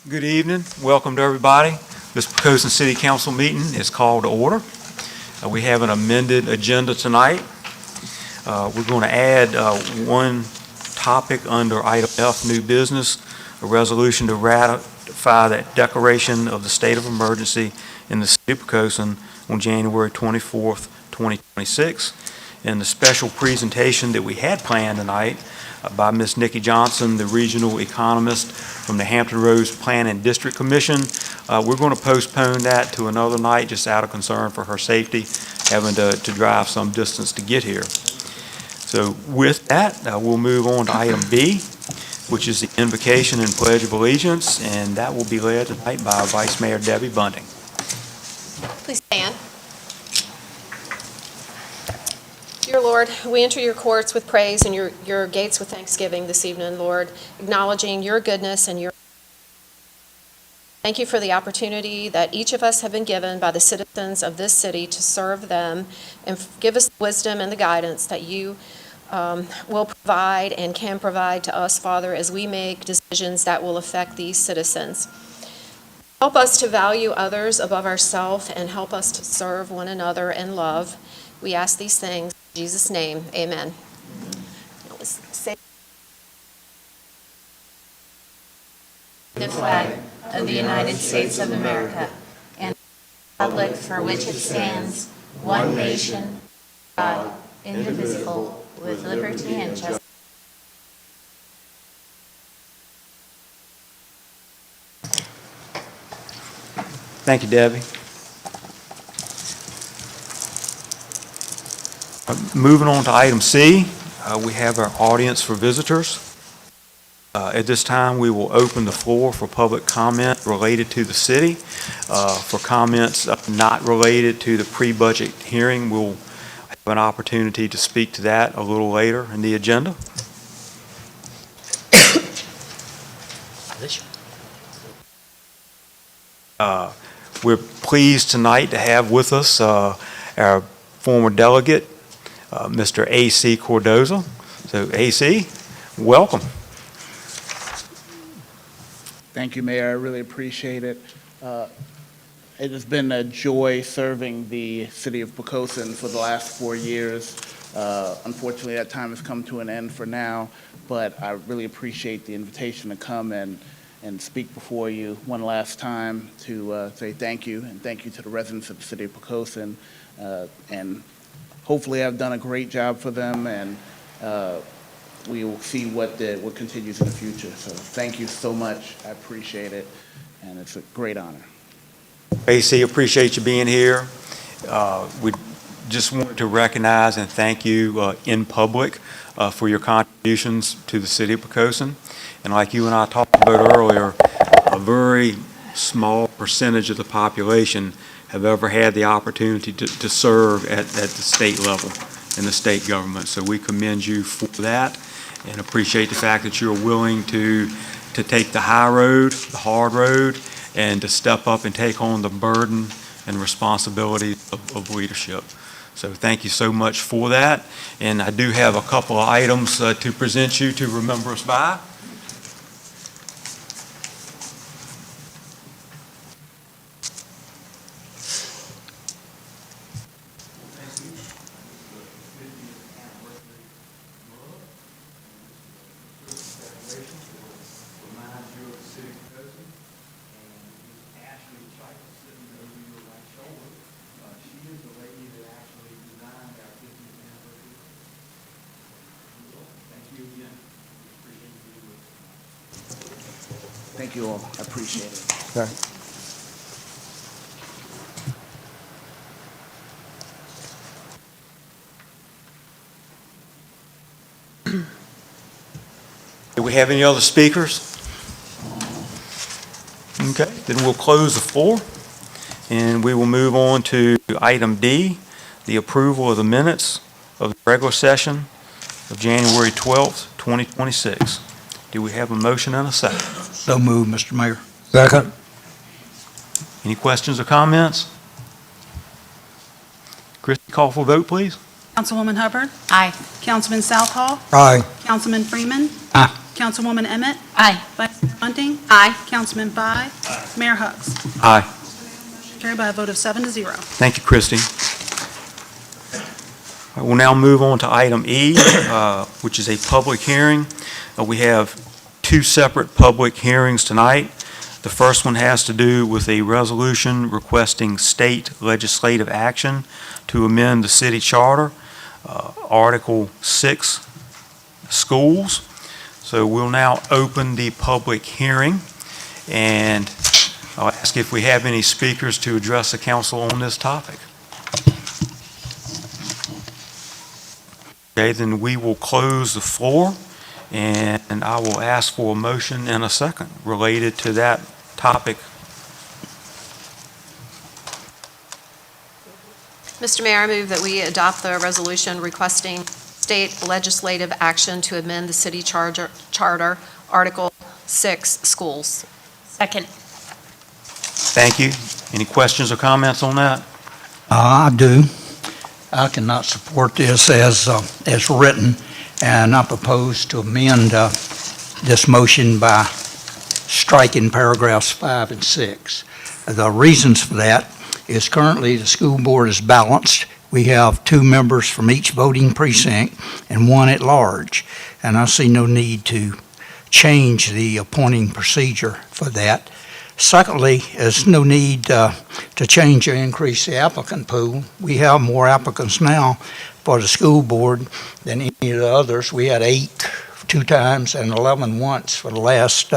Good evening. Welcome to everybody. This Poquoson City Council meeting is called to order. We have an amended agenda tonight. We're going to add one topic under item F, new business, a resolution to ratify that declaration of the state of emergency in the city of Poquoson on January 24th, 2026. And the special presentation that we had planned tonight by Ms. Nikki Johnson, the regional economist from the Hampton Roads Planning District Commission. We're going to postpone that to another night just out of concern for her safety, having to drive some distance to get here. So with that, we'll move on to item B, which is the invocation and pledge of allegiance, and that will be led tonight by Vice Mayor Debbie Bunting. Please stand. Dear Lord, we enter your courts with praise and your gates with thanksgiving this evening, Lord, acknowledging your goodness and your. Thank you for the opportunity that each of us have been given by the citizens of this city to serve them, and give us the wisdom and the guidance that you will provide and can provide to us, Father, as we make decisions that will affect these citizens. Help us to value others above ourselves and help us to serve one another in love. We ask these things in Jesus' name, amen. The flag of the United States of America and the republic for which it stands, one nation, God, indivisible, with liberty and justice. Thank you, Debbie. Moving on to item C, we have our audience for visitors. At this time, we will open the floor for public comment related to the city. For comments not related to the pre-budget hearing, we'll have an opportunity to speak to that a little later in the agenda. We're pleased tonight to have with us our former delegate, Mr. A.C. Cordoza. So, A.C., welcome. Thank you, Mayor. I really appreciate it. It has been a joy serving the city of Poquoson for the last 4 years. Unfortunately, that time has come to an end for now, but I really appreciate the invitation to come and speak before you one last time to say thank you, and thank you to the residents of the city of Poquoson. And hopefully I've done a great job for them, and we will see what continues in the future. So thank you so much. I appreciate it, and it's a great honor. AC, appreciate you being here. We just wanted to recognize and thank you in public for your contributions to the city of Poquoson. And like you and I talked about earlier, a very small percentage of the population have ever had the opportunity to serve at the state level in the state government. So we commend you for that and appreciate the fact that you're willing to take the high road, the hard road, and to step up and take on the burden and responsibility of leadership. So thank you so much for that. And I do have a couple of items to present you to remember us by. Thank you all. I appreciate it. Okay. Do we have any other speakers? Okay, then we'll close the floor and we will move on to item D, the approval of the minutes of the regular session of January 12th, 2026. Do we have a motion and a second? So moved, Mr. Mayor. Second. Any questions or comments? Christie, call for a vote, please. Councilwoman Hubbard? Aye. Councilman Southall? Aye. Councilman Freeman? Aye. Councilwoman Emmett. Aye. Vice Mayor Bunting. Aye. Councilman Fye. Mayor Hucks. Aye. Carried by a vote of 7-0. Thank you, Christie. I will now move on to item E, which is a public hearing. We have two separate public hearings tonight. The first one has to do with a resolution requesting state legislative action to amend the city charter, Article 6, schools. So we'll now open the public hearing, and I'll ask if we have any speakers to address the council on this topic. Okay, then we will close the floor, and I will ask for a motion and a second related to that topic. Mr. Mayor, I move that we adopt the resolution requesting state legislative action to amend the city charter, Article 6, schools. Second. Thank you. Any questions or comments on that? I do. I cannot support this as written, and I propose to amend this motion by striking paragraphs 5 and 6. The reasons for that is currently the school board is balanced. We have 2 members from each voting precinct and 1 at large, and I see no need to change the appointing procedure for that. Secondly, there's no need to change or increase the applicant pool. We have more applicants now for the school board than any of the others. We had 8 2 times and 11 once for the last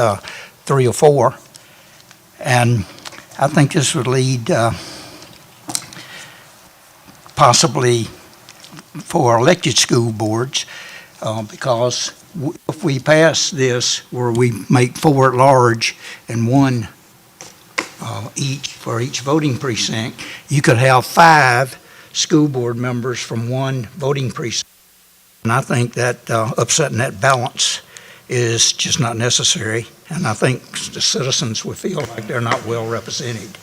3 or 4. And I think this would lead possibly for elected school boards because if we pass this where we make 4 at large and 1 each for each voting precinct, you could have 5 school board members from 1 voting precinct. And I think that upsetting that balance is just not necessary, and I think the citizens would feel like they're not well represented.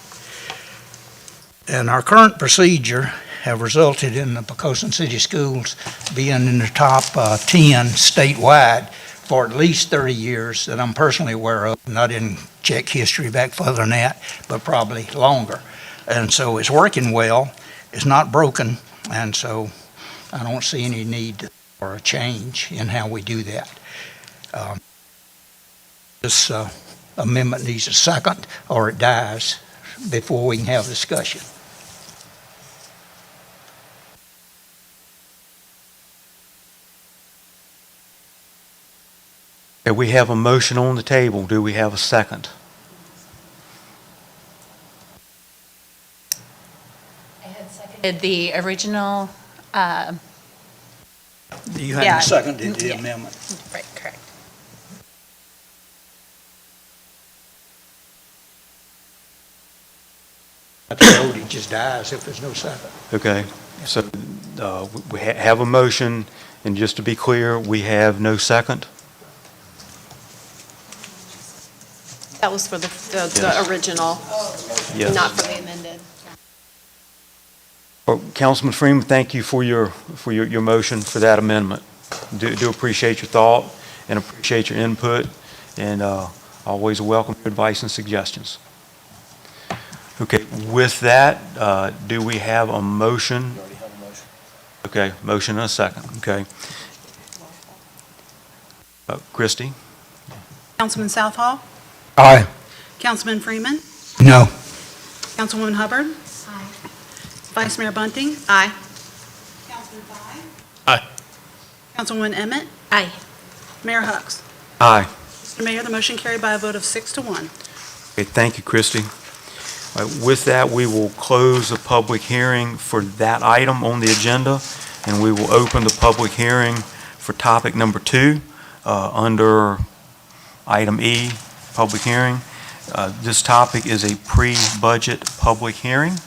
And our current procedure have resulted in the Poquoson City Schools being in the top 10 statewide for at least 30 years that I'm personally aware of, and I didn't check history back further than that, but probably longer. And so it's working well, it's not broken, and so I don't see any need for a change in how we do that. This amendment needs a second, or it dies before we can have discussion. Okay, we have a motion on the table. Do we have a second? I had seconded the original, You Yeah. haven't seconded the Yeah. amendment. right, correct. That vote, it just dies if there's no second. Okay, so we have a motion, and just to be clear, we have no second? That was for the Yes. original, Yes. not for the amended. Well, Councilman Freeman, thank you for your motion for that amendment. Do appreciate your thought and appreciate your input, and always welcome your advice and suggestions. Okay, with that, do we have a motion? We already have a motion. Okay, motion and a second, okay. Christie? Councilman Southall. Aye. Councilman Freeman. No. Councilwoman Hubbard. Aye. Vice Mayor Bunting. Aye. Councilman Fye. Aye. Councilwoman Emmett. Aye. Mayor Hucks. Aye. Mr. Mayor, the motion carried by a vote of 6-1. Okay, thank you, Christie. All right, with that, we will close the public hearing for that item on the agenda, and we will open the public hearing for topic number 2 under item E, public hearing. This topic is a pre-budget public hearing.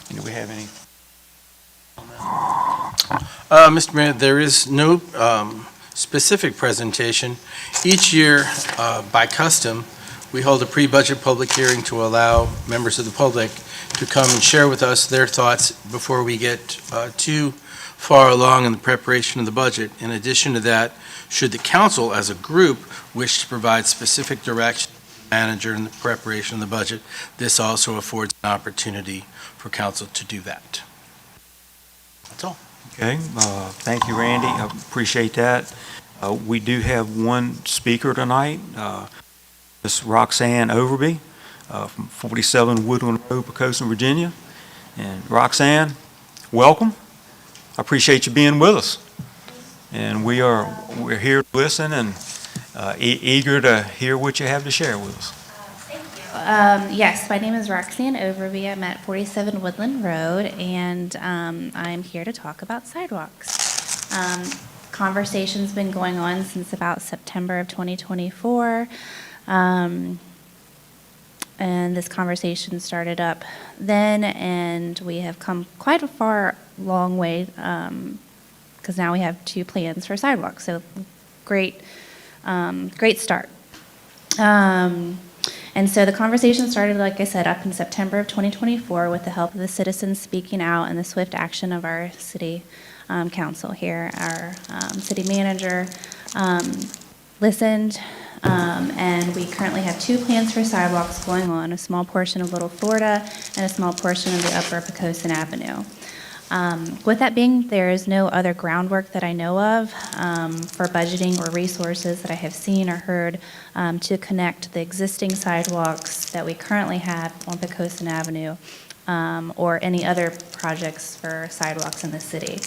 Do we have any? Mr. Mayor, there is no specific presentation. Each year, by custom, we hold a pre-budget public hearing to allow members of the public to come and share with us their thoughts before we get too far along in the preparation of the budget. In addition to that, should the council as a group wish to provide specific direction to the manager in the preparation of the budget, this also affords an opportunity for council to do that. That's all. Okay, thank you, Randy. I appreciate that. We do have one speaker tonight, Ms. Roxanne Overby from 47 Woodland Road, Poquoson, Virginia. And Roxanne, welcome. I appreciate you being with us. And we're here to listen and eager to hear what you have to share with us. Yes, my name is Roxanne Overby. I'm at 47 Woodland Road, and I'm here to talk about sidewalks. Conversation's been going on since about September of 2024, and this conversation started up then, and we have come quite a long way, because now we have 2 plans for sidewalks, so great start. And so the conversation started, like I said, up in September of 2024 with the help of the citizens speaking out and the swift action of our city council here. Our city manager listened, and we currently have 2 plans for sidewalks going on, a small portion of Little Florida and a small portion of the upper Poquoson Avenue. With that being, there is no other groundwork that I know of for budgeting or resources that I have seen or heard to connect the existing sidewalks that we currently have on Poquoson Avenue or any other projects for sidewalks in the city.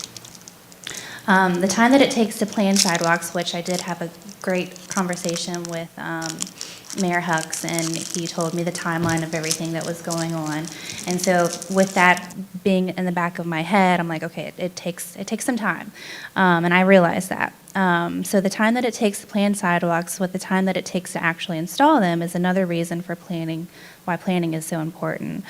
The time that it takes to plan sidewalks, which I did have a great conversation with Mayor Hux, and he told me the timeline of everything that was going on. And so with that being in the back of my head, I'm like, okay, it takes some time. And I realize that. So the time that it takes to plan sidewalks with the time that it takes to actually install them is another reason for planning, why planning is so important.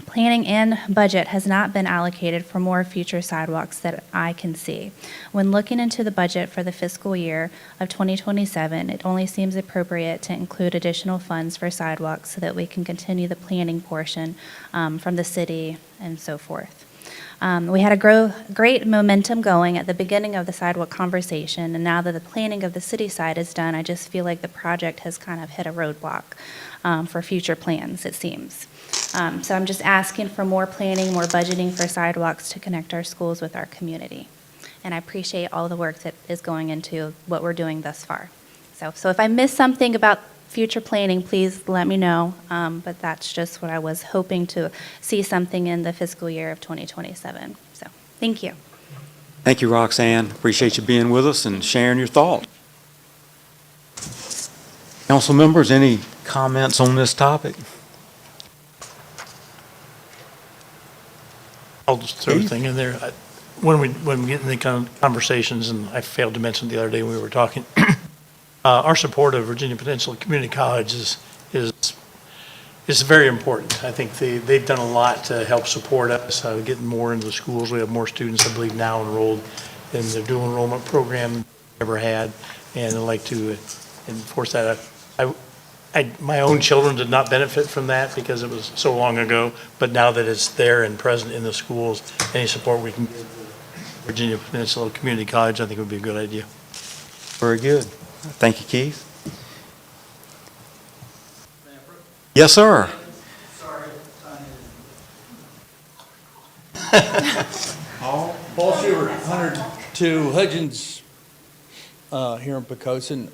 Planning and budget has not been allocated for more future sidewalks that I can see. When looking into the budget for the fiscal year of 2027, it only seems appropriate to include additional funds for sidewalks so that we can continue the planning portion from the city and so forth. We had a great momentum going at the beginning of the sidewalk conversation, and now that the planning of the city side is done, I just feel like the project has kind of hit a roadblock for future plans, it seems. So I'm just asking for more planning, more budgeting for sidewalks to connect our schools with our community. And I appreciate all the work that is going into what we're doing thus far. So if I missed something about future planning, please let me know. But that's just what I was hoping to see something in the fiscal year of 2027. So thank you. Thank you, Roxanne. Appreciate you being with us and sharing your thoughts. Council members, any comments on this topic? I'll just throw a thing in there. When we get in the conversations, and I failed to mention the other day when we were talking, our support of Virginia Peninsula Community College is very important. I think they've done a lot to help support us, getting more into the schools. We have more students, I believe, now enrolled in the dual enrollment program than we ever had, and I'd like to enforce that. My own children did not benefit from that because it was so long ago, but now that it's there and present in the schools, any support we can give Virginia Peninsula Community College, I think would be a good idea. Very good. Thank you, Keith. Yes, sir. Paul Schubert, 102 Hudgens, here in Poquoson.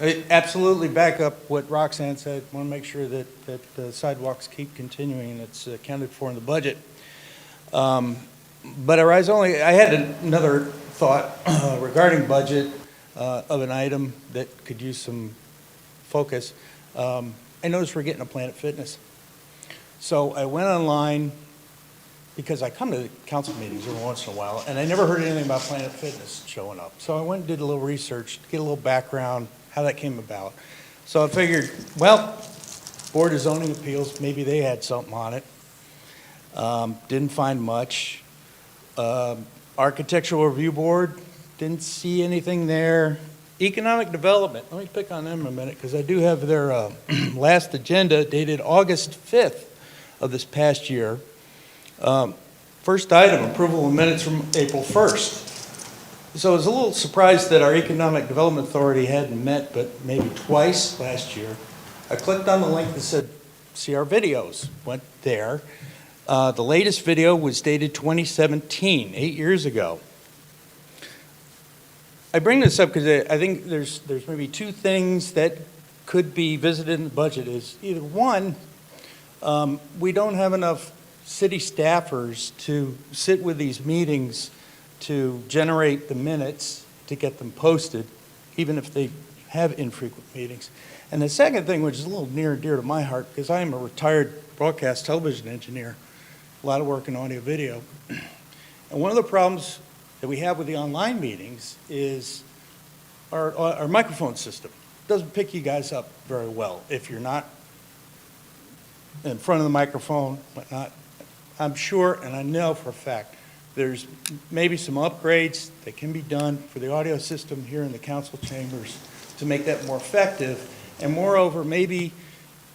I absolutely back up what Roxanne said. Want to make sure that the sidewalks keep continuing and it's accounted for in the budget. But I had another thought regarding budget of an item that could use some focus. I noticed we're getting a Planet Fitness. So I went online because I come to the council meetings every once in a while, and I never heard anything about Planet Fitness showing up. So I went and did a little research, to get a little background, how that came about. So I figured, well, Board of Zoning Appeals, maybe they had something on it. Didn't find much. Architectural Review Board, didn't see anything there. Economic Development, let me pick on them a minute, because I do have their last agenda dated August 5th of this past year. First item, approval of minutes from April 1st. So I was a little surprised that our Economic Development Authority hadn't met but maybe twice last year. I clicked on the link that said, see our videos, went there. The latest video was dated 2017, 8 years ago. I bring this up because I think there's maybe two things that could be visited in the budget. Is either one, we don't have enough city staffers to sit with these meetings to generate the minutes to get them posted, even if they have infrequent meetings. And the second thing, which is a little near and dear to my heart, because I am a retired broadcast television engineer, a lot of work in audio video. And one of the problems that we have with the online meetings is our microphone system. It doesn't pick you guys up very well if you're not in front of the microphone, but not. I'm sure, and I know for a fact, there's maybe some upgrades that can be done for the audio system here in the council chambers to make that more effective. And moreover, maybe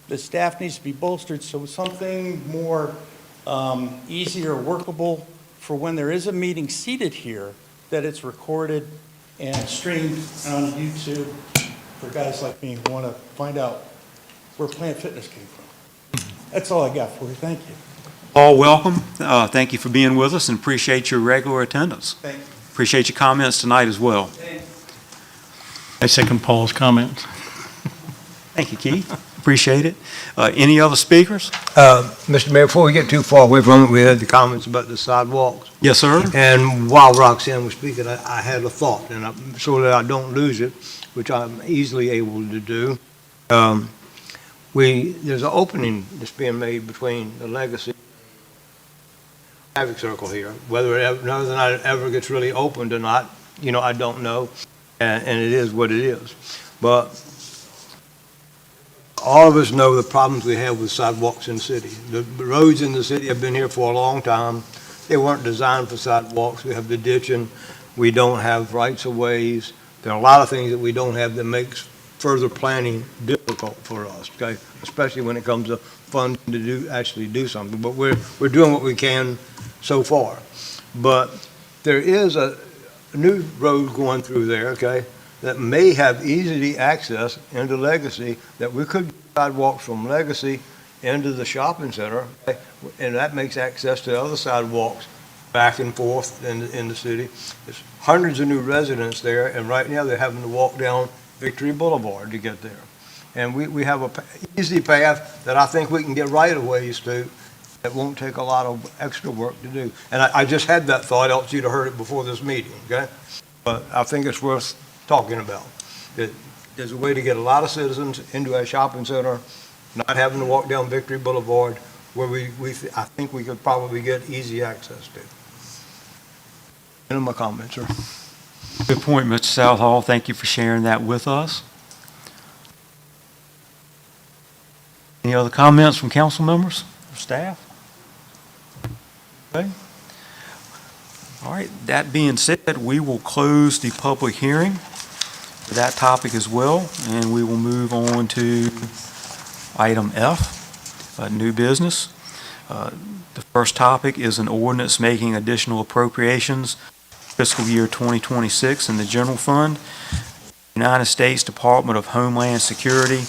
the staff needs to be bolstered so something more easier, workable for when there is a meeting seated here, that it's recorded and streamed on YouTube for guys like me who want to find out where Planet Fitness came from. That's all I got for you. Thank you. Paul, welcome. Thank you for being with us and appreciate your regular attendance. Thank you. Appreciate your comments tonight as well. I second Paul's comments. Thank you, Keith. Appreciate it. Any other speakers? Mr. Mayor, before we get too far away from it, we had the comments about the sidewalks. Yes, sir. And while Roxanne was speaking, I had a thought, and so that I don't lose it, which I'm easily able to do. There's an opening that's being made between the Legacy traffic circle here. Whether it ever gets really opened or not, I don't know, and it is what it is. But all of us know the problems we have with sidewalks in the city. The roads in the city have been here for a long time. They weren't designed for sidewalks. We have the ditching. We don't have rights of ways. There are a lot of things that we don't have that makes further planning difficult for us, okay? Especially when it comes to funding to actually do something. But we're doing what we can so far. But there is a new road going through there, okay, that may have easy access into Legacy, that we could get sidewalks from Legacy into the shopping center, okay? And that makes access to other sidewalks back and forth in the city. There's hundreds of new residents there, and right now they're having to walk down Victory Boulevard to get there. And we have an easy path that I think we can get right-of-ways to that won't take a lot of extra work to do. And I just had that thought, else you'd have heard it before this meeting, okay? But I think it's worth talking about. There's a way to get a lot of citizens into a shopping center, not having to walk down Victory Boulevard, where I think we could probably get easy access to. End of my comments, sir. Good point, Mr. Southall. Thank you for sharing that with us. Any other comments from council members or staff? Okay. All right, that being said, we will close the public hearing for that topic as well, and we will move on to item F, new business. The first topic is an ordinance making additional appropriations fiscal year 2026 in the general fund, United States Department of Homeland Security,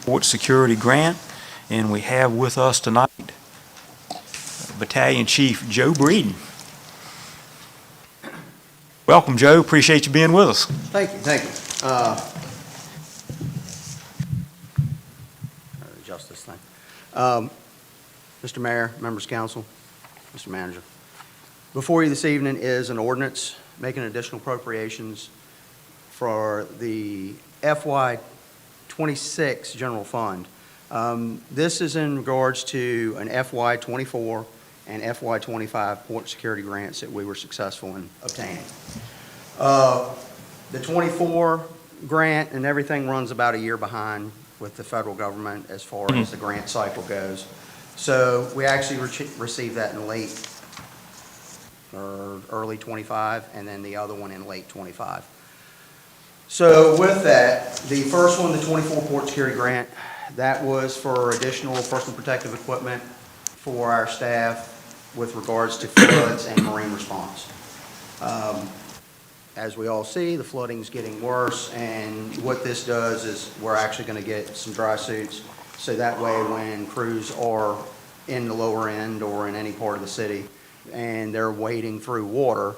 Port Security Grant, and we have with us tonight Battalion Chief Joe Breeden. Welcome, Joe. Appreciate you being with us. Thank you, thank you. Adjust this thing. Mr. Mayor, members of council, Mr. Manager. Before you this evening is an ordinance making additional appropriations for the FY26 general fund. This is in regards to an FY24 and FY25 port security grants that we were successful in obtaining. The 24 grant and everything runs about a year behind with the federal government as far as the grant cycle goes. So we actually received that in late or early 25, and then the other one in late 25. So with that, the first one, the 24 Port Security Grant, that was for additional personal protective equipment for our staff with regards to floods and marine response. As we all see, the flooding's getting worse, and what this does is we're actually going to get some dry suits, so that way when crews are in the lower end or in any part of the city and they're wading through water,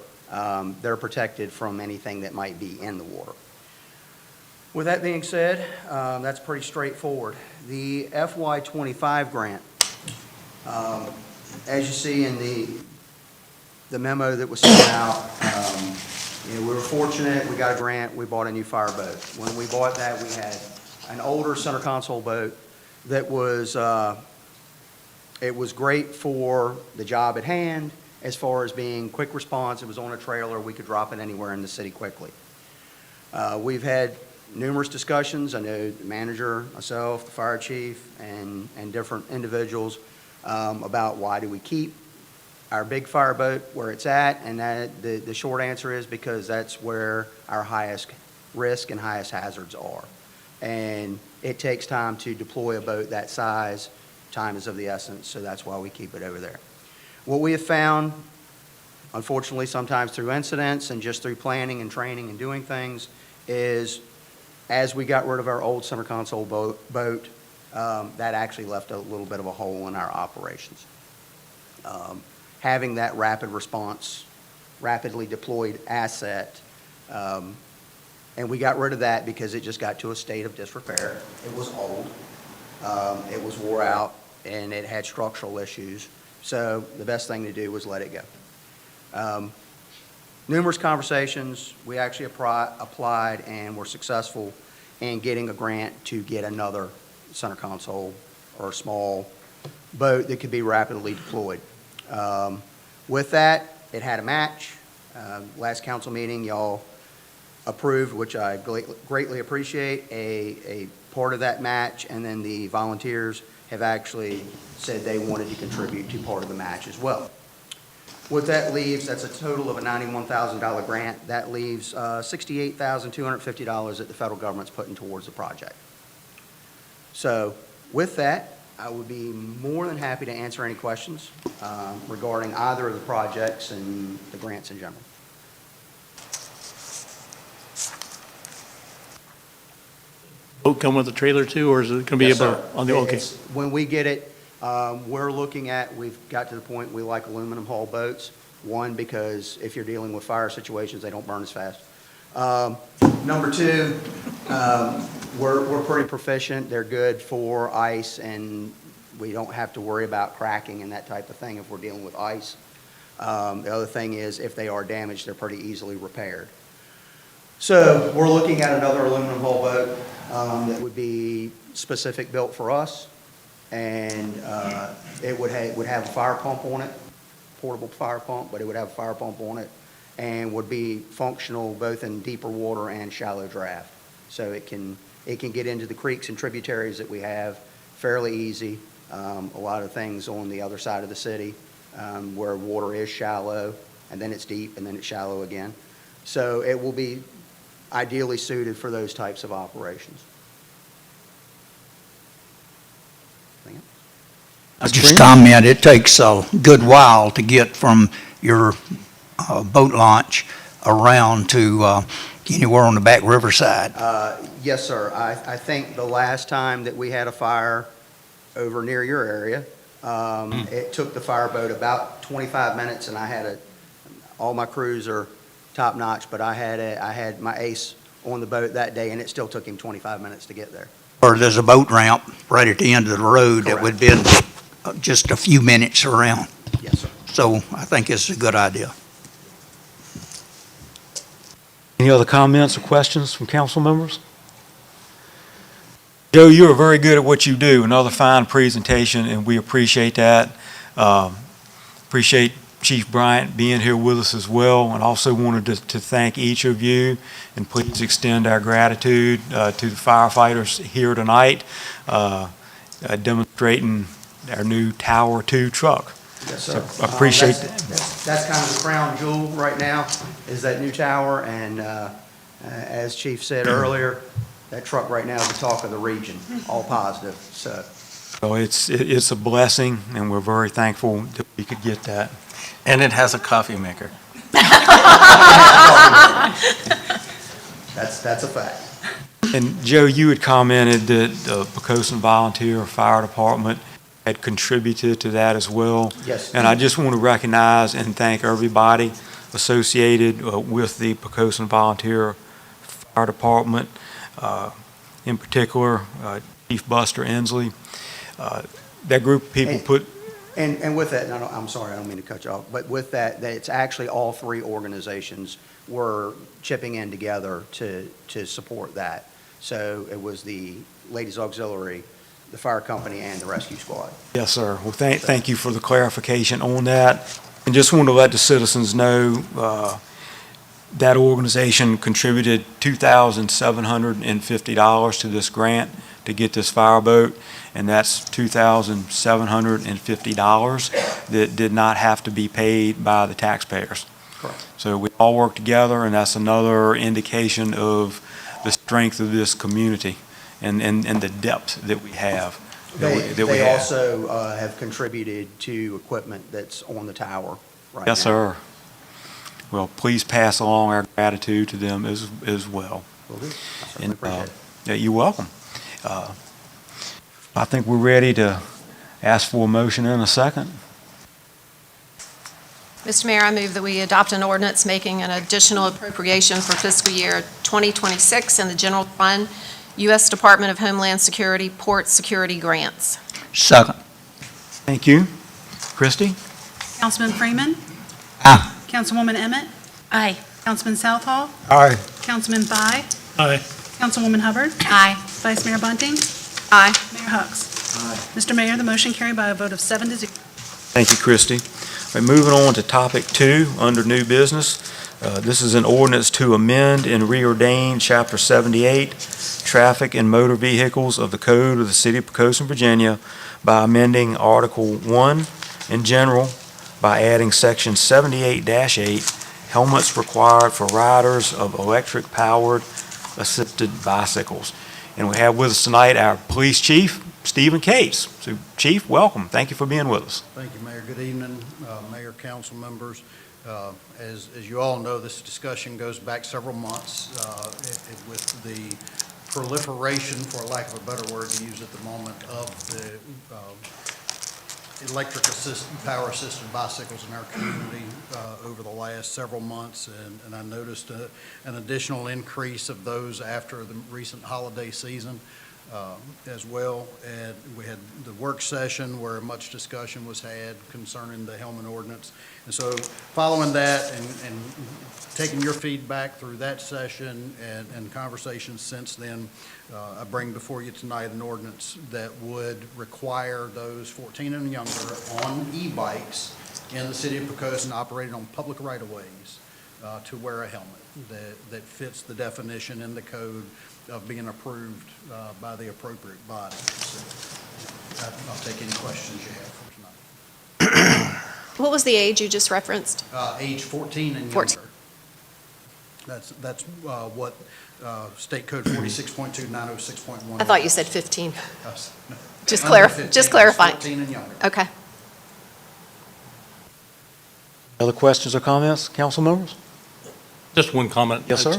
they're protected from anything that might be in the water. With that being said, that's pretty straightforward. The FY25 grant, as you see in the memo that was sent out, we were fortunate, we got a grant, we bought a new fireboat. When we bought that, we had an older center console boat that was, it was great for the job at hand as far as being quick response. It was on a trailer, we could drop it anywhere in the city quickly. We've had numerous discussions. I know the manager, myself, the fire chief, and different individuals about why do we keep our big fireboat where it's at, and that the short answer is because that's where our highest risk and highest hazards are. And it takes time to deploy a boat that size. Time is of the essence, so that's why we keep it over there. What we have found, unfortunately, sometimes through incidents and just through planning and training and doing things, is as we got rid of our old center console boat, that actually left a little bit of a hole in our operations. Having that rapid response, rapidly deployed asset, and we got rid of that because it just got to a state of disrepair. It was old, it was wore out, and it had structural issues. So the best thing to do was let it go. Numerous conversations, we actually applied and were successful in getting a grant to get another center console or small boat that could be rapidly deployed. With that, it had a match. Last council meeting, y'all approved, which I greatly appreciate, a part of that match, and then the volunteers have actually said they wanted to contribute to part of the match as well. What that leaves, that's a total of a $91,000 grant. That leaves $68,250 that the federal government's putting towards the project. So with that, I would be more than happy to answer any questions regarding either of the projects and the grants in general. Boat come with a trailer too, or is it going to be Yes, about sir. on the, okay. When we get it, we're looking at, we've got to the point we like aluminum hull boats. One, because if you're dealing with fire situations, they don't burn as fast. Number two, we're pretty proficient. They're good for ice, and we don't have to worry about cracking and that type of thing if we're dealing with ice. The other thing is, if they are damaged, they're pretty easily repaired. So we're looking at another aluminum hull boat that would be specific built for us, and it would have a fire pump on it, portable fire pump, but it would have a fire pump on it, and would be functional both in deeper water and shallow draft. So it can get into the creeks and tributaries that we have fairly easy. A lot of things on the other side of the city where water is shallow, and then it's deep, and then it's shallow again. So it will be ideally suited for those types of operations. Just comment, it takes a good while to get from your boat launch around to anywhere on the back riverside. Yes, sir. I think the last time that we had a fire over near your area, it took the fireboat about 25 minutes, and I had all my crews are top notch, but I had my ace on the boat that day, and it still took him 25 minutes to get there. Or there's a boat ramp right at the end of the road that would be just a few minutes around. Yes, sir. So I think it's a good idea. Any other comments or questions from council members? Joe, you are very good at what you do. Another fine presentation, and we appreciate that. Appreciate Chief Bryant being here with us as well, and also wanted to thank each of you, and please extend our gratitude to the firefighters here tonight, demonstrating our new Tower 2 truck. Yes, sir. So I appreciate That's kind of the crown jewel right now, is that new tower, and As Chief said earlier, that truck right now is the talk of the region, all positive, so. So it's a blessing, and we're very thankful that we could get that. And it has a coffee maker. That's a fact. And Joe, you had commented that the Poquoson Volunteer Fire Department had contributed to that as well. Yes. And I just want to recognize and thank everybody associated with the Poquoson Volunteer Fire Department, in particular, Chief Buster Inslee. That group of people put... And with that, I'm sorry, I don't mean to cut you off, but with that, it's actually all three organizations were chipping in together to support that. So it was the Ladies Auxiliary, the fire company, and the rescue squad. Yes, sir. Well, thank you for the clarification on that. And just want to let the citizens know that organization contributed $2,750 to this grant to get this fireboat, and that's $2,750 that did not have to be paid by the taxpayers. Correct. So we all work together, and that's another indication of the strength of this community and the depth that we have. They also have contributed to equipment that's on the tower right now. Yes, sir. Well, please pass along our gratitude to them as well. Will do. I certainly appreciate it. Yeah, you're welcome. I think we're ready to ask for a motion in a second. Mr. Mayor, I move that we adopt an ordinance making an additional appropriation for fiscal year 2026 in the general fund, U.S. Department of Homeland Security Port Security Grants. Second. Thank you. Christie? Councilman Freeman. Aye. Councilwoman Emmett. Aye. Councilman Southall. Aye. Councilman Thigh. Aye. Councilwoman Hubbard. Aye. Vice Mayor Bunting. Aye. Mayor Hucks. Mr. Mayor, the motion carried by a vote of 7-0. Thank you, Christie. All right, moving on to topic 2, under new business. This is an ordinance to amend and reordain Chapter 78, Traffic and Motor Vehicles of the Code of the City of Poquoson, Virginia, by amending Article 1 in general by adding Section 78-8, helmets required for riders of electric-powered assisted bicycles. And we have with us tonight our police chief, Stephen Cates. So, Chief, welcome. Thank you for being with us. Thank you, Mayor. Good evening, Mayor, council members. As you all know, this discussion goes back several months with the proliferation, for lack of a better word to use at the moment, of the power-assisted bicycles in our community over the last several months, and I noticed an additional increase of those after the recent holiday season as well. And we had the work session where much discussion was had concerning the helmet ordinance. And so following that and taking your feedback through that session and conversations since then, I bring before you tonight an ordinance that would require those 14 and younger on e-bikes in the city of Poquoson operating on public right-of-ways to wear a helmet that fits the definition in the code of being approved by the appropriate body. So I'll take any questions you have for tonight. What was the age you just referenced? Age 14 and younger. 14. That's what State Code 46.2906.1. I thought you said 15. Just Under 15, just clarifying. 14 and younger. Okay. Other questions or comments, council members? Just one comment. Yes, sir.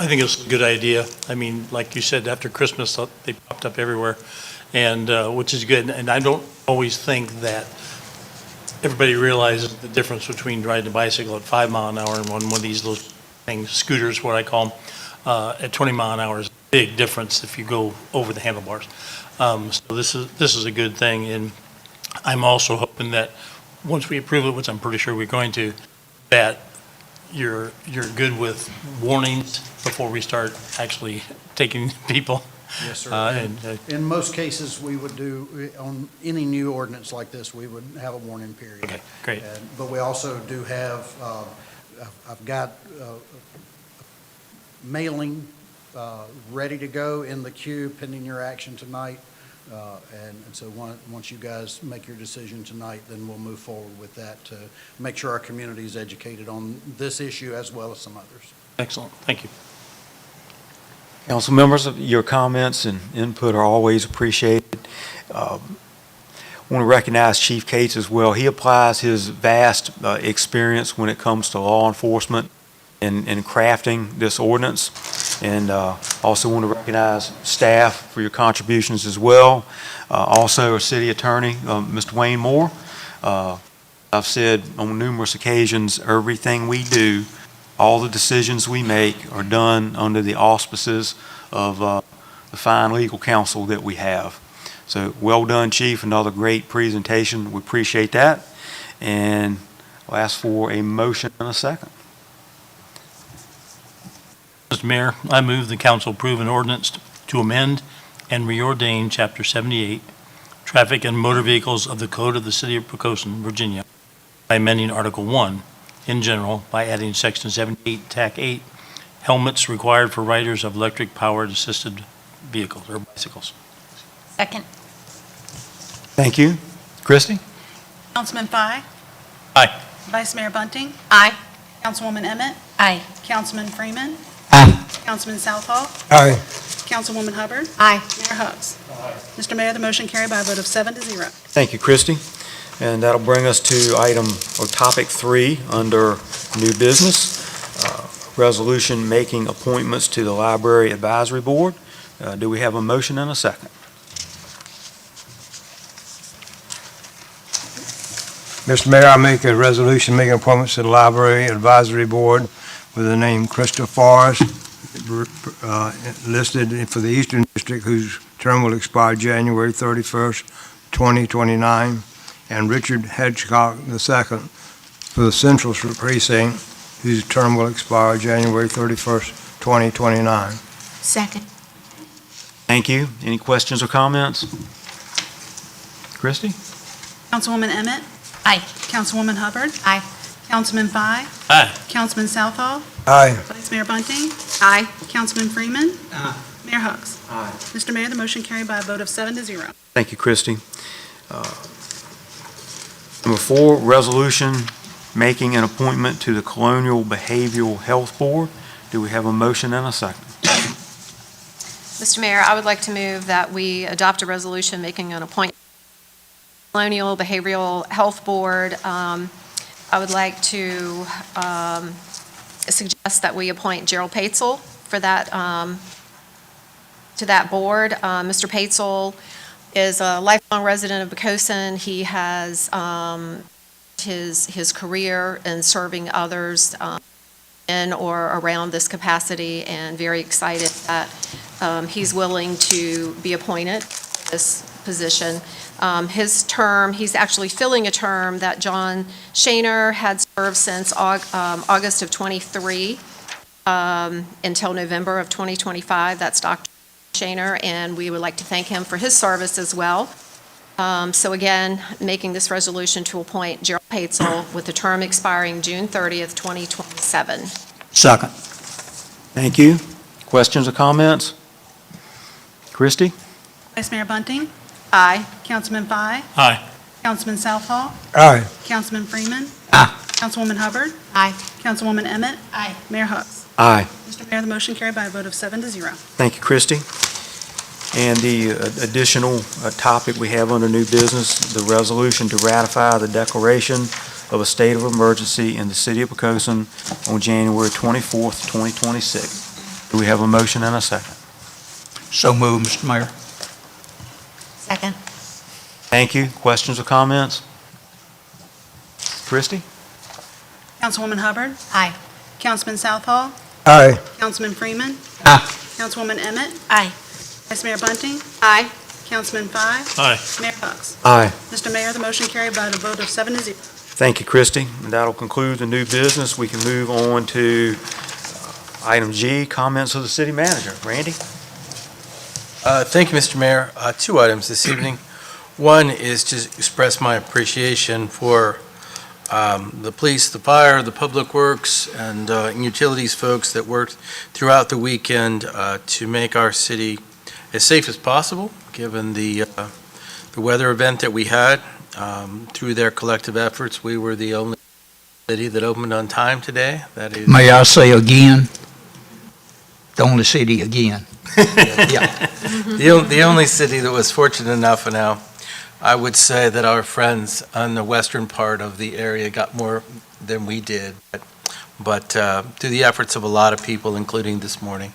I think it's a good idea. I mean, like you said, after Christmas, they popped up everywhere, and which is good. And I don't always think that everybody realizes the difference between riding a bicycle at 5 miles an hour and one of these little things, scooters, what I call them, at 20 miles an hour is a big difference if you go over the handlebars. So this is a good thing, and I'm also hoping that once we approve it, which I'm pretty sure we're going to, that you're good with warnings before we start actually taking people. Yes, sir. In most cases, we would do, on any new ordinance like this, we would have a warning period. Okay, great. But we also do have, I've got mailing ready to go in the queue pending your action tonight. And so once you guys make your decision tonight, then we'll move forward with that to make sure our community is educated on this issue as well as some others. Excellent, thank you. Council members, your comments and input are always appreciated. Want to recognize Chief Cates as well. He applies his vast experience when it comes to law enforcement in crafting this ordinance. And also want to recognize staff for your contributions as well. Also, our city attorney, Mr. Wayne Moore. I've said on numerous occasions, everything we do, all the decisions we make are done under the auspices of the fine legal counsel that we have. So well done, Chief. Another great presentation. We appreciate that. And I'll ask for a motion and a second. Mr. Mayor, I move the council approve an ordinance to amend and reordain Chapter 78, Traffic and Motor Vehicles of the Code of the City of Poquoson, Virginia, by amending Article 1 in general by adding Section 78, TAC 8, helmets required for riders of electric-powered assisted vehicles or bicycles. Second. Thank you. Christie? Councilman Fye? Aye. Vice Mayor Bunting? Aye. Councilwoman Emmett? Aye. Councilman Freeman? Aye. Councilman Southall? Aye. Councilwoman Hubbard? Aye. Mayor Hubbs? Mr. Mayor, the motion carried by a vote of 7-0. Thank you, Christie. And that'll bring us to topic 3 under new business, resolution making appointments to the Library Advisory Board. Do we have a motion and a second? Mr. Mayor, I make a resolution making appointments to the Library Advisory Board with the name Krista Forrest, listed for the Eastern District, whose term will expire January 31st, 2029, and Richard Hedgecock II for the Central Precinct, whose term will expire January 31st, 2029. Second. Thank you. Any questions or comments? Christie? Councilwoman Emmett? Aye. Councilwoman Hubbard? Aye. Councilman Fye? Aye. Councilman Southall? Aye. Vice Mayor Bunting? Aye. Councilman Freeman? Aye. Mayor Hubbs? Aye. Mr. Mayor, the motion carried by a vote of 7-0. Thank you, Christie. Number 4, resolution making an appointment to the Colonial Behavioral Health Board. Do we have a motion and a second? Mr. Mayor, I would like to move that we adopt a resolution making an appointment to the Colonial Behavioral Health Board. I would like to suggest that we appoint Gerald Paetzel for that, to that board. Mr. Paetzel is a lifelong resident of Poquoson. He has his career in serving others in or around this capacity, and very excited that he's willing to be appointed to this position. His term, he's actually filling a term that John Shaner had served since August of '23 until November of 2025. That's Dr. Shaner, and we would like to thank him for his service as well. So again, making this resolution to appoint Gerald Paetzel with the term expiring June 30th, 2027. Second. Thank you. Questions or comments? Christie? Vice Mayor Bunting? Aye. Councilman Fye? Aye. Councilman Southall? Aye. Councilman Freeman? Aye. Councilwoman Hubbard? Aye. Councilwoman Emmett? Aye. Mayor Hubbs? Aye. Mr. Mayor, the motion carried by a vote of 7-0. Thank you, Christie. And the additional topic we have under new business, the resolution to ratify the declaration of a state of emergency in the city of Poquoson on January 24th, 2026. Do we have a motion and a second? So moved, Mr. Mayor. Second. Thank you. Questions or comments? Christie? Councilwoman Hubbard? Aye. Councilman Southall? Aye. Councilman Freeman? Aye. Councilwoman Emmett? Aye. Vice Mayor Bunting? Aye. Councilman Fye? Aye. Mayor Hubbs? Aye. Mr. Mayor, the motion carried by a vote of 7-0. Thank you, Christie. And that'll conclude the new business. We can move on to item G, comments of the city manager. Randy? Thank you, Mr. Mayor. 2 items this evening. One is to express my appreciation for the police, the fire, the public works, and utilities folks that worked throughout the weekend to make our city as safe as possible, given the weather event that we had. Through their collective efforts, we were the only city that opened on time today. That is, May I say again, the only city again. The only city that was fortunate enough, and now I would say that our friends on the western part of the area got more than we did. But through the efforts of a lot of people, including this morning,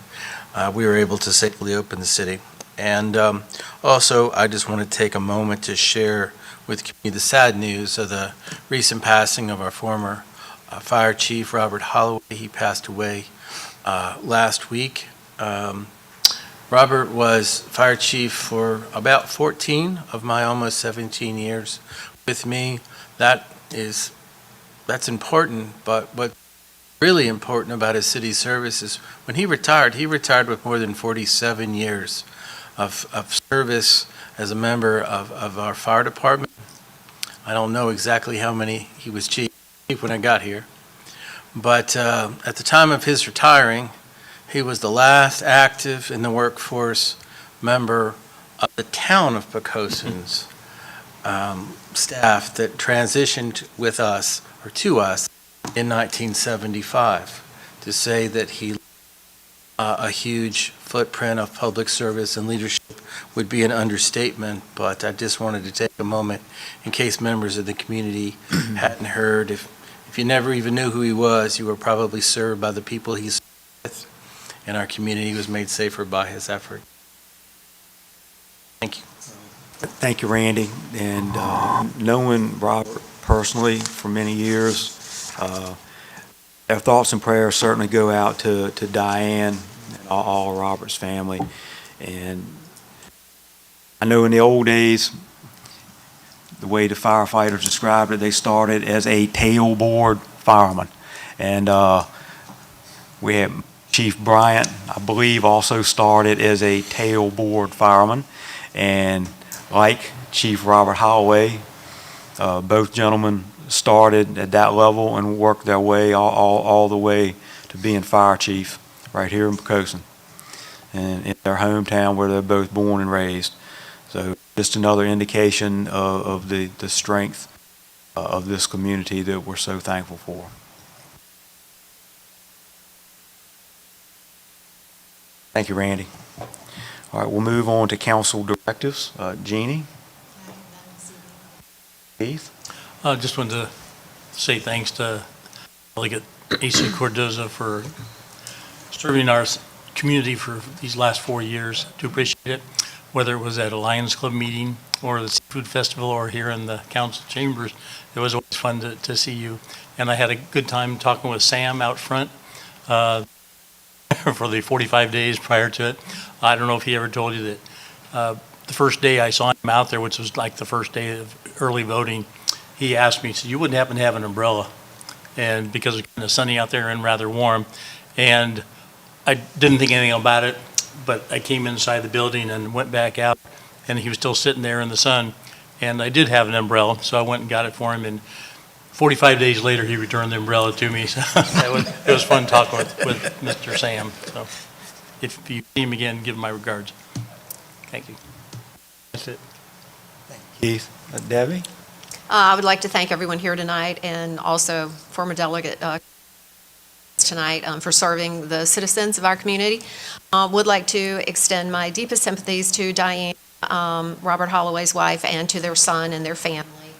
we were able to safely open the city. And also, I just want to take a moment to share with you the sad news of the recent passing of our former Fire Chief, Robert Holloway. He passed away last week. Robert was fire chief for about 14 of my almost 17 years with me. That's important, but what's really important about his city service is when he retired with more than 47 years of service as a member of our fire department. I don't know exactly how many he was chief when I got here, but at the time of his retiring, he was the last active in the workforce member of the town of Poquoson's staff that transitioned with us, or to us, in 1975. To say that he a huge footprint of public service and leadership would be an understatement, but I just wanted to take a moment in case members of the community hadn't heard. If you never even knew who he was, you were probably served by the people he served with, and our community was made safer by his effort. Thank you. Thank you, Randy. And knowing Robert personally for many years, our thoughts and prayers certainly go out to Diane and all of Robert's family. And I know in the old days, the way the firefighters described it, they started as a tailboard fireman. And we had Chief Bryant, I believe, also started as a tailboard fireman. And like Chief Robert Holloway, both gentlemen started at that level and worked their way all the way to being fire chief right here in Poquoson and in their hometown where they're both born and raised. So just another indication of the strength of this community that we're so thankful for. Thank you, Randy. All right, we'll move on to council directives. Jeannie? Keith? I just wanted to say thanks to Delegate Asa Cordoza for serving our community for these last 4 years. I do appreciate it, whether it was at a Lions Club meeting or the Seafood Festival or here in the council chambers. It was always fun to see you. And I had a good time talking with Sam out front for the 45 days prior to it. I don't know if he ever told you that the first day I saw him out there, which was like the first day of early voting, he asked me, he said, "You wouldn't happen to have an umbrella?" And because it's kind of sunny out there and rather warm. And I didn't think anything about it, but I came inside the building and went back out, and he was still sitting there in the sun. And I did have an umbrella, so I went and got it for him. And 45 days later, he returned the umbrella to me. So it was fun talking with Mr. Sam. So if you see him again, give him my regards. Thank you. That's it. Keith? Debbie? I would like to thank everyone here tonight and also former delegate tonight for serving the citizens of our community. Would like to extend my deepest sympathies to Diane, Robert Holloway's wife, and to their son and their family.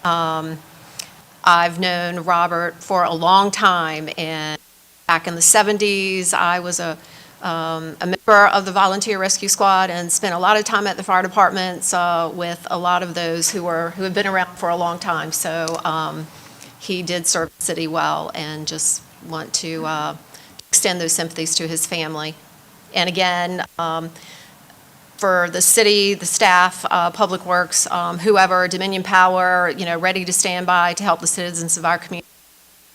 I've known Robert for a long time, and back in the 70s, I was a member of the Volunteer Rescue Squad and spent a lot of time at the fire departments with a lot of those who have been around for a long time. So he did serve the city well, and just want to extend those sympathies to his family. And again, for the city, the staff, Public Works, whoever, Dominion Power, ready to stand by to help the citizens of our community.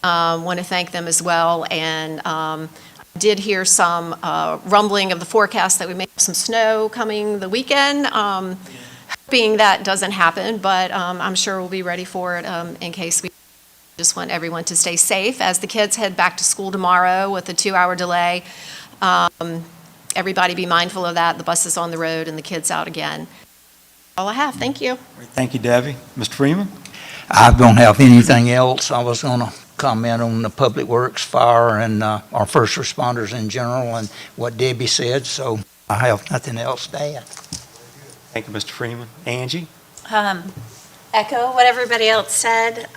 Want to thank them as well. And did hear some rumbling of the forecast that we may have some snow coming the weekend. Hoping that doesn't happen, but I'm sure we'll be ready for it in case we. Just want everyone to stay safe as the kids head back to school tomorrow with a 2-hour delay. Everybody be mindful of that. The bus is on the road and the kids out again. All I have. Thank you. Thank you, Debbie. Mr. Freeman? I don't have anything else. I was going to comment on the public works, fire, and our first responders in general, and what Debbie said, so I have nothing else to add. Thank you, Mr. Freeman. Angie? Echo what everybody else said.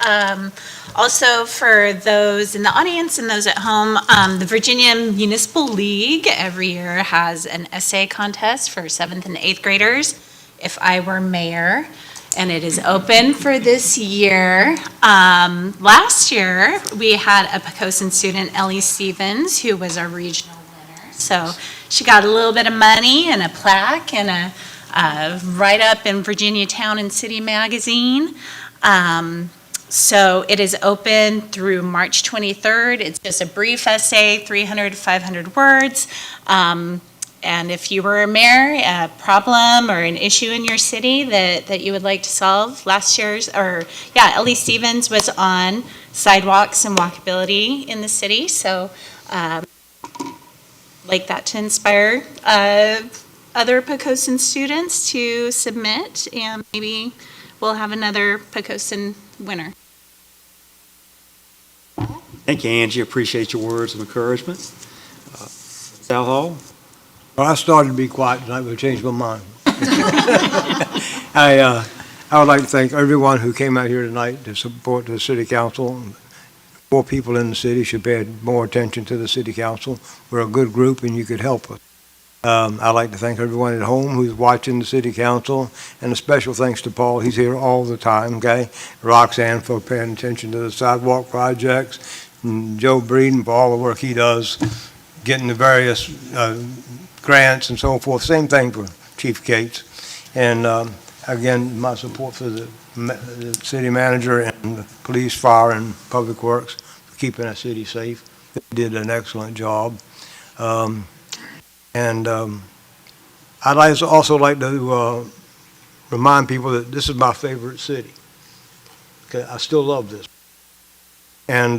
Also, for those in the audience and those at home, the Virginia Municipal League every year has an essay contest for 7th and 8th graders, If I Were Mayor, and it is open for this year. Last year, we had a Poquoson student, Ellie Stevens, who was our regional winner. So she got a little bit of money and a plaque and a write-up in Virginia Town and City Magazine. So it is open through March 23rd. It's just a brief essay, 300 to 500 words. And if you were a mayor, a problem or an issue in your city that you would like to solve, Ellie Stevens was on sidewalks and walkability in the city. So like that to inspire other Poquoson students to submit, and maybe we'll have another Poquoson winner. Thank you, Angie. Appreciate your words of encouragement. Southall? Well, I started to be quiet tonight, but I changed my mind. I would like to thank everyone who came out here tonight to support the city council. More people in the city should pay more attention to the city council. We're a good group, and you could help us. I'd like to thank everyone at home who's watching the city council, and a special thanks to Paul. He's here all the time, okay? Roxanne for paying attention to the sidewalk projects, and Joe Breeden for all the work he does, getting the various grants and so forth. Same thing for Chief Cates. And again, my support for the city manager and the police, fire, and public works for keeping our city safe. They did an excellent job. I'd also like to remind people that this is my favorite city. Okay, I still love this. And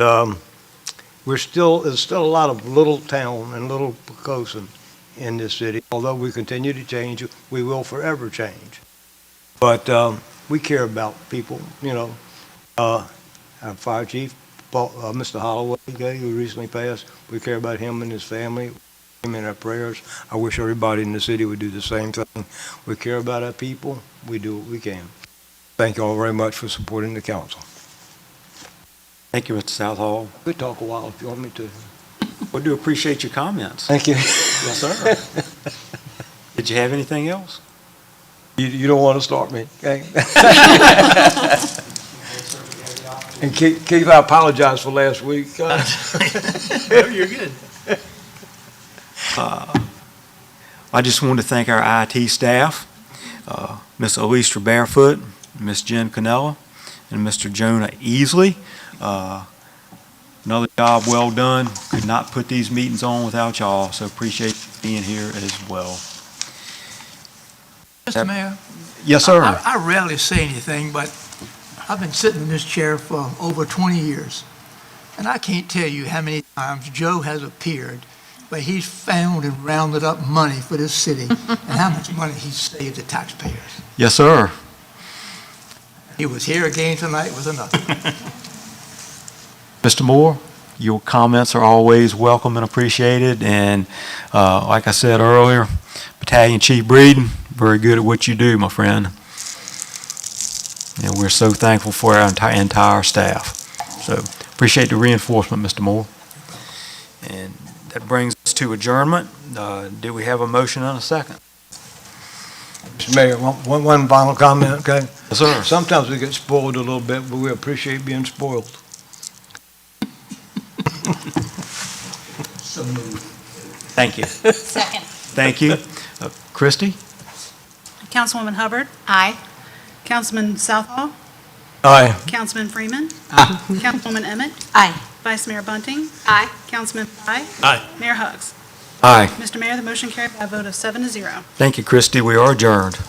there's still a lot of little town and little Poquoson in this city. Although we continue to change, we will forever change. But we care about people, you know. Our fire chief, Mr. Holloway, who recently passed, we care about him and his family. In our prayers. I wish everybody in the city would do the same thing. We care about our people. We do what we can. Thank you all very much for supporting the council. Thank you, Mr. Southall. We'll talk a while if you want me to. We do appreciate your comments. Thank you. Yes, sir. Did you have anything else? You don't want to start me, okay? And Keith, I apologize for last week. You're good. I just want to thank our IT staff, Ms. Elistra Barefoot, Ms. Jen Cannella, and Mr. Jonah Easley. Another job well done. Could not put these meetings on without y'all, so appreciate being here as well. Mr. Mayor? Yes, sir. I rarely say anything, but I've been sitting in this chair for over 20 years, and I can't tell you how many times Joe has appeared where he's found and rounded up money for this city and how much money he's saved the taxpayers. Yes, sir. He was here again tonight with another. Mr. Moore, your comments are always welcome and appreciated. And like I said earlier, Battalion Chief Breeden, very good at what you do, my friend. And we're so thankful for our entire staff. So appreciate the reinforcement, Mr. Moore. And that brings us to adjournment. Do we have a motion and a second? Mr. Mayor, one final comment, okay? Yes, sir. Sometimes we get spoiled a little bit, but we appreciate being spoiled. So moved. Thank you. Second. Thank you. Christie? Councilwoman Hubbard? Aye. Councilman Southall? Aye. Councilman Freeman? Aye. Councilwoman Emmett? Aye. Vice Mayor Bunting? Aye. Councilman Pye? Aye. Mayor Hugs? Aye. Mr. Mayor, the motion carried by a vote of 7-0. Thank you, Christie. We are adjourned.